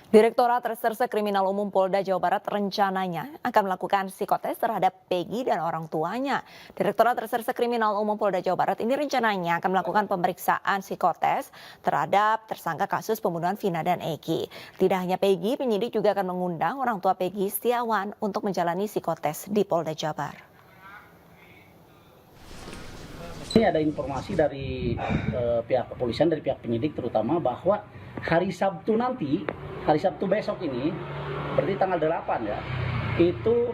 Direktorat Reserse Kriminal Umum Polda Jawa Barat rencananya akan melakukan psikotes terhadap Peggy dan orang tuanya. Direktorat Reserse Kriminal Umum Polda Jawa Barat ini rencananya akan melakukan pemeriksaan psikotes terhadap tersangka kasus pembunuhan Vina dan Eki. Tidak hanya Peggy, penyidik juga akan mengundang orang tua Peggy Setiawan untuk menjalani psikotes di Polda Jabar. Ini ada informasi dari pihak kepolisian, dari pihak penyidik terutama, bahwa hari Sabtu nanti, hari Sabtu besok ini, berarti tanggal 8 ya, itu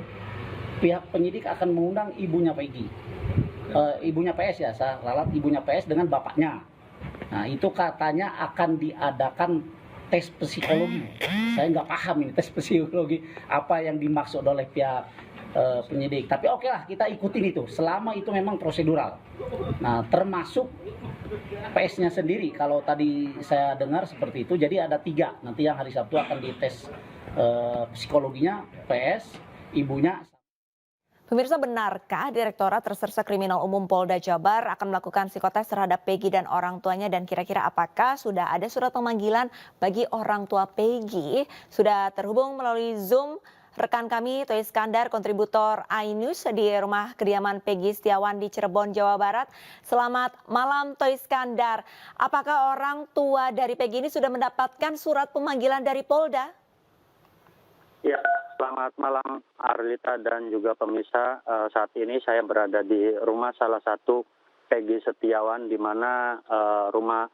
pihak penyidik akan mengundang ibunya Peggy. Ibunya PS ya, saya ralat ibunya PS dengan bapaknya. Nah itu katanya akan diadakan tes psikologi. Saya nggak paham ini tes psikologi, apa yang dimaksud oleh pihak penyidik. Tapi oke lah, kita ikutin itu selama itu memang prosedural. Nah termasuk PS-nya sendiri, kalau tadi saya dengar seperti itu, jadi ada 3 nanti yang hari Sabtu akan dites psikologinya, PS, ibunya. Pemirsa, benarkah Direktorat Reserse Kriminal Umum Polda Jabar akan melakukan psikotes terhadap Peggy dan orang tuanya, dan kira-kira apakah sudah ada surat pemanggilan bagi orang tua Peggy? Sudah terhubung melalui Zoom rekan kami Toy Iskandar, kontributor iNews di rumah kediaman Peggy Setiawan di Cirebon, Jawa Barat. Selamat malam Toy Iskandar. Apakah orang tua dari Peggy ini sudah mendapatkan surat pemanggilan dari Polda? Ya, selamat malam Arlita dan juga pemirsa. Saat ini saya berada di rumah salah satu Peggy Setiawan, di mana rumah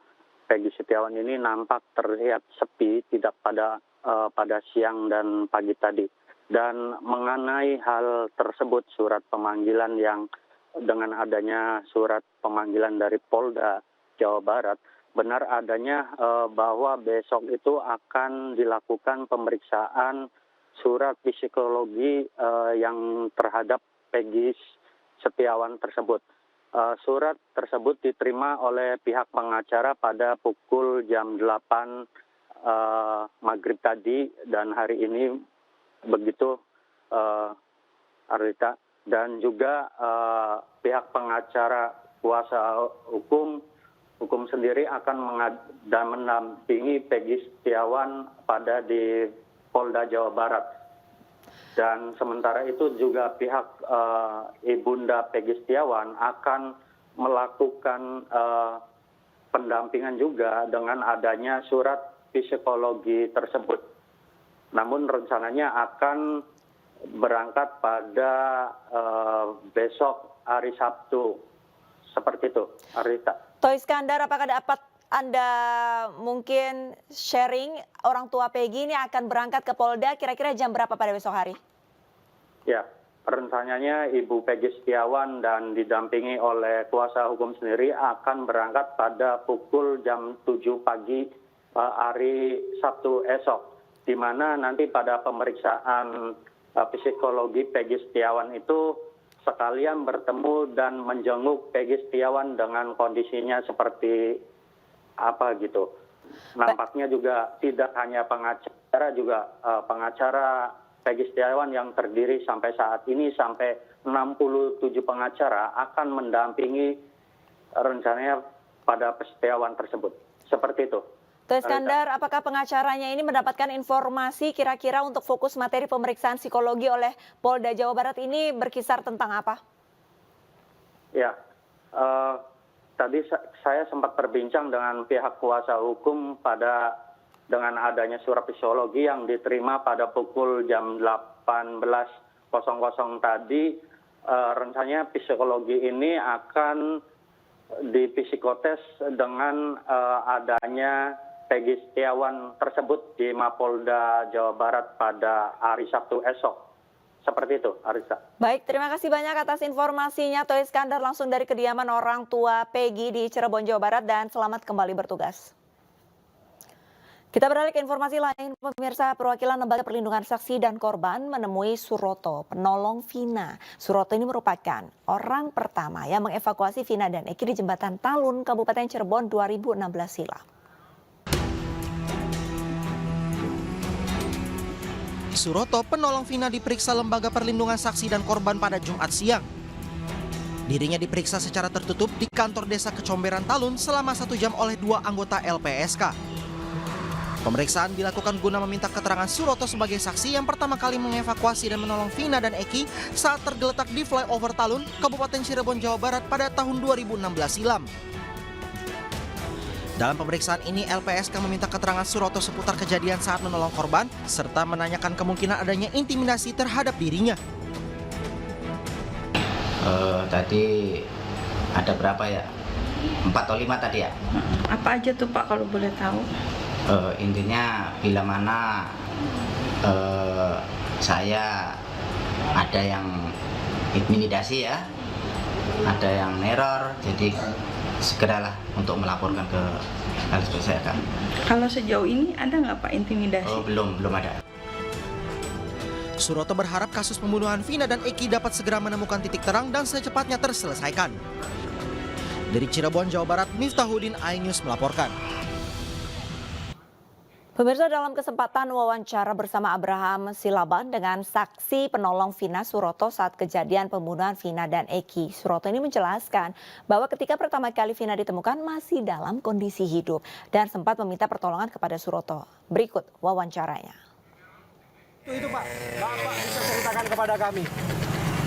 Peggy Setiawan ini nampak terlihat sepi, tidak pada siang dan pagi tadi. Dan mengenai hal tersebut, surat pemanggilan yang dengan adanya surat pemanggilan dari Polda Jawa Barat, benar adanya bahwa besok itu akan dilakukan pemeriksaan surat psikologi yang terhadap Peggy Setiawan tersebut. Surat tersebut diterima oleh pihak pengacara pada pukul jam 8 maghrib tadi, dan hari ini begitu Arlita, dan juga pihak pengacara kuasa hukum sendiri akan mendampingi Peggy Setiawan pada di Polda Jawa Barat. Dan sementara itu juga pihak ibunda Peggy Setiawan akan melakukan pendampingan juga dengan adanya surat psikologi tersebut. Namun rencananya akan berangkat pada besok hari Sabtu. Seperti itu, Arita. Toy Iskandar, apakah dapat Anda mungkin sharing orang tua Peggy ini akan berangkat ke Polda kira-kira jam berapa pada besok hari? Ya, rencananya Ibu Peggy Setiawan dan didampingi oleh kuasa hukum sendiri akan berangkat pada pukul jam 7 pagi hari Sabtu esok, di mana nanti pada pemeriksaan psikologi Peggy Setiawan itu sekalian bertemu dan menjenguk Peggy Setiawan dengan kondisinya seperti apa gitu. Nampaknya juga tidak hanya pengacara, juga pengacara Peggy Setiawan yang terdiri sampai saat ini sampai 67 pengacara akan mendampingi rencananya pada Setiawan tersebut. Seperti itu. Toy Iskandar, apakah pengacaranya ini mendapatkan informasi kira-kira untuk fokus materi pemeriksaan psikologi oleh Polda Jawa Barat ini berkisar tentang apa? Ya, tadi saya sempat berbincang dengan pihak kuasa hukum dengan adanya surat psikologi yang diterima pada pukul jam 18.00 tadi. Rencananya psikologi ini akan dipsikotes dengan adanya Peggy Setiawan tersebut di Mapolda Jawa Barat pada hari Sabtu esok. Seperti itu, Arisa. Baik, terima kasih banyak atas informasinya Toy Iskandar langsung dari kediaman orang tua Peggy di Cirebon, Jawa Barat, dan selamat kembali bertugas. Kita beralih ke informasi lain, pemirsa. Perwakilan Lembaga Perlindungan Saksi dan Korban menemui Suroto, penolong Vina. Suroto ini merupakan orang pertama yang mengevakuasi Vina dan Eki di Jembatan Talun, Kabupaten Cirebon 2016 silam. Suroto, penolong Vina, diperiksa Lembaga Perlindungan Saksi dan Korban pada Jumat siang. Dirinya diperiksa secara tertutup di kantor desa Kecomberan Talun selama 1 jam oleh 2 anggota LPSK. Pemeriksaan dilakukan guna meminta keterangan Suroto sebagai saksi yang pertama kali mengevakuasi dan menolong Vina dan Eki saat tergeletak di flyover Talun, Kabupaten Cirebon, Jawa Barat pada tahun 2016 silam. Dalam pemeriksaan ini, LPSK meminta keterangan Suroto seputar kejadian saat menolong korban, serta menanyakan kemungkinan adanya intimidasi terhadap dirinya. Tadi ada berapa ya? 4 atau 5 tadi ya? Apa aja tuh Pak kalau boleh tahu? Intinya bila mana saya ada yang intimidasi ya, ada yang neror, jadi segeralah untuk melaporkan ke LPSK. Kalau sejauh ini ada nggak Pak intimidasi? Belum ada. Suroto berharap kasus pembunuhan Vina dan Eki dapat segera menemukan titik terang dan secepatnya terselesaikan. Dari Cirebon, Jawa Barat, Miftahudin, iNews melaporkan. Pemirsa, dalam kesempatan wawancara bersama Abraham Silaban dengan saksi penolong Vina Suroto saat kejadian pembunuhan Vina dan Eki, Suroto ini menjelaskan bahwa ketika pertama kali Vina ditemukan masih dalam kondisi hidup dan sempat meminta pertolongan kepada Suroto. Berikut wawancaranya. Itu Pak, Bapak bisa ceritakan kepada kami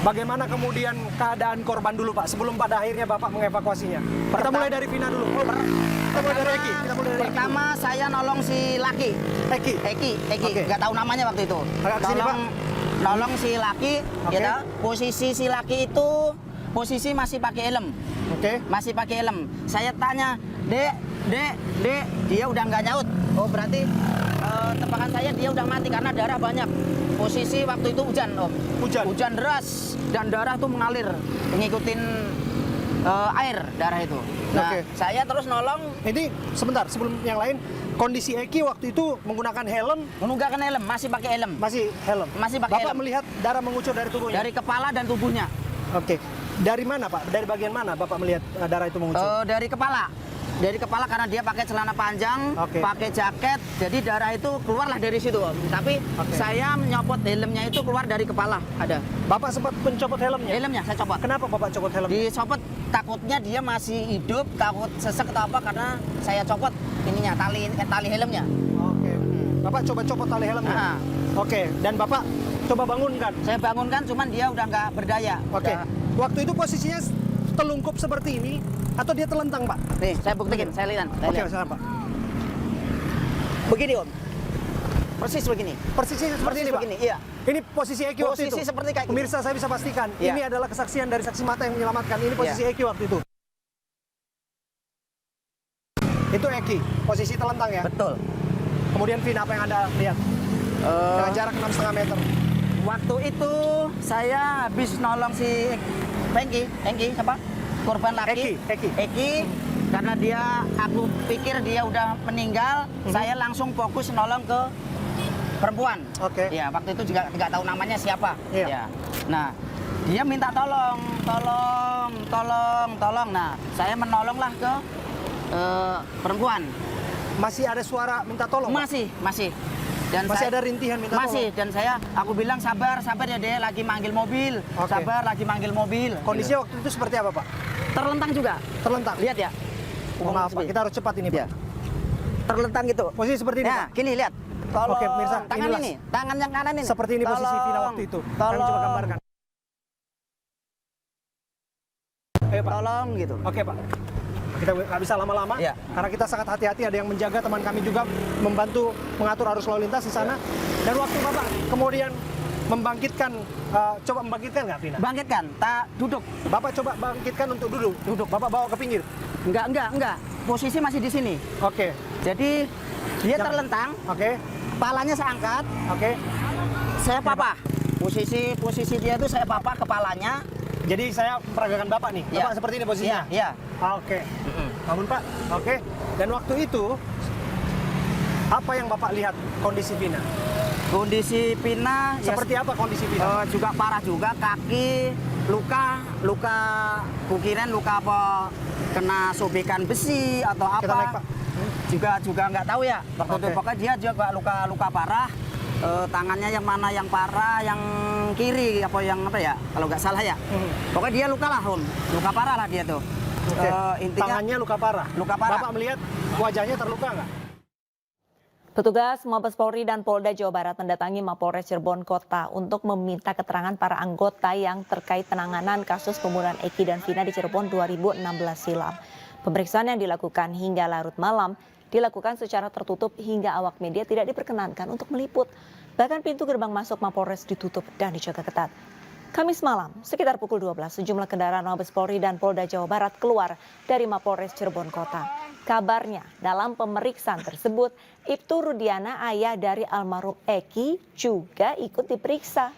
bagaimana kemudian keadaan korban dulu Pak sebelum pada akhirnya Bapak mengevakuasinya. Kita mulai dari Vina dulu. Kita mulai dari Eki. Pertama saya nolong si Laki. Eki. Oke. Nggak tahu namanya waktu itu. Agak kesini, Pak. Nolong si Laki. Oke. Gitu. Posisi si Laki itu posisi masih pakai helm. Oke. Masih pakai helm. Saya tanya, Dek, dia udah nggak nyaut. Oh berarti tebakan saya dia udah mati karena darah banyak. Posisi waktu itu hujan Om. Hujan deras dan darah tuh mengalir ngikutin air darah itu. Nah, Oke. saya terus nolong. Ini sebentar sebelum yang lain, kondisi Eki waktu itu menggunakan helm, Menggunakan helm, masih pakai helm. masih helm. Masih pakai Bapak helm. melihat darah mengucur dari tubuhnya. Dari kepala dan tubuhnya. Oke. Dari mana Pak? Dari bagian mana Bapak melihat darah itu mengucur? Dari kepala. Dari kepala karena dia pakai celana panjang, Oke. pakai jaket, jadi darah itu keluarlah dari situ Om. Tapi Oke. saya menyopot helmnya itu keluar dari kepala, ada. Bapak sempat mencopot helmnya? Helmnya saya copot. Kenapa Bapak copot helmnya? Dicopot takutnya dia masih hidup, takut sesek atau apa karena saya copot ininya tali helmnya. Oke. Bapak coba copot tali helmnya? Nah. Oke. Dan Bapak coba bangunkan? Saya bangunkan cuman dia udah nggak berdaya. Oke. Udah. Waktu itu posisinya telungkup seperti ini atau dia telentang, Pak? Nih, saya buktikan, saya lihat. Oke, silakan, Pak. Begini Om. Persis begini. Persisnya seperti ini, Pak. Begini, iya. Ini posisi Eki waktu itu. Posisi seperti kayak gini. Pemirsa, saya bisa pastikan Iya. ini adalah kesaksian dari saksi mata yang menyelamatkan. Ini posisi Eki waktu itu. Itu Eki, posisi telentang ya. Betul. Kemudian Vina, apa yang Anda lihat? Dengan jarak 6,5 meter. Waktu itu saya habis nolong si Engki siapa? Korban laki. Eki. Karena dia, aku pikir dia udah meninggal, saya langsung fokus nolong ke perempuan. Oke. Ya, waktu itu juga nggak tahu namanya siapa. Iya. Ya. Nah, dia minta tolong. Nah, saya menolonglah ke perempuan. Masih ada suara minta tolong, Pak? Masih. Dan Masih saya- ada rintihan minta Masih, tolong? dan aku bilang sabar ya Dek, lagi manggil mobil. Oke. Sabar, lagi manggil mobil. Kondisinya waktu itu seperti apa, Pak? Terlentang juga. Terlentang? Lihat ya. Maaf, Pak. Kita harus cepat ini, Pak. Ya. Terlentang gitu. Posisi seperti ini, Ya, Pak. gini lihat. Tolong. Oke, pemirsa, Tangan inilah ini, tangan yang kanan ini. Seperti ini posisi Vina waktu itu. Kami coba gambarkan. Ayo, Pak. Tolong gitu. Oke, Pak. Kita nggak bisa lama-lama, Iya. karena kita sangat hati-hati. Ada yang menjaga, teman kami juga membantu mengatur arus lalu lintas di sana. Dan waktu Bapak kemudian membangkitkan, coba membangkitkan nggak, Vina? Bangkitkan, tak duduk. Bapak coba bangkitkan untuk duduk. Bapak bawa ke pinggir. Enggak. Posisi masih di sini. Oke. Jadi dia Jangan. terlentang, Oke. kepalanya saya angkat, Oke. saya papa. Posisi dia itu saya papa kepalanya. Jadi saya peragakan Bapak nih. Iya. Bapak seperti ini posisinya. Iya. Oke. Bangun, Pak. Oke. Dan waktu itu apa yang Bapak lihat kondisi Vina? Kondisi Vina ya, Seperti apa kondisi Vina? juga parah juga, kaki luka kukiran luka apa kena sobekan besi atau apa. Kita naik, Pak. Juga nggak tahu ya. Waktu itu Oke. pokoknya dia juga luka parah. Tangannya yang mana yang parah, yang kiri apa yang apa ya? Kalau nggak salah ya. Pokoknya dia luka lah, Om. Luka parah lah dia tuh. Oke. Intinya Tangannya luka parah. luka parah. Bapak melihat wajahnya terluka nggak? Petugas Mabes Polri dan Polda Jawa Barat mendatangi Mapolres Cirebon Kota untuk meminta keterangan para anggota yang terkait penanganan kasus pembunuhan Eki dan Vina di Cirebon 2016 silam. Pemeriksaan yang dilakukan hingga larut malam dilakukan secara tertutup hingga awak media tidak diperkenankan untuk meliput. Bahkan pintu gerbang masuk Mapolres ditutup dan dijaga ketat. Kamis malam, sekitar pukul 12, sejumlah kendaraan Mabes Polri dan Polda Jawa Barat keluar dari Mapolres Cirebon Kota. Kabarnya dalam pemeriksaan tersebut, Ibtu Rudiana, ayah dari almarhum Eki, juga ikut diperiksa.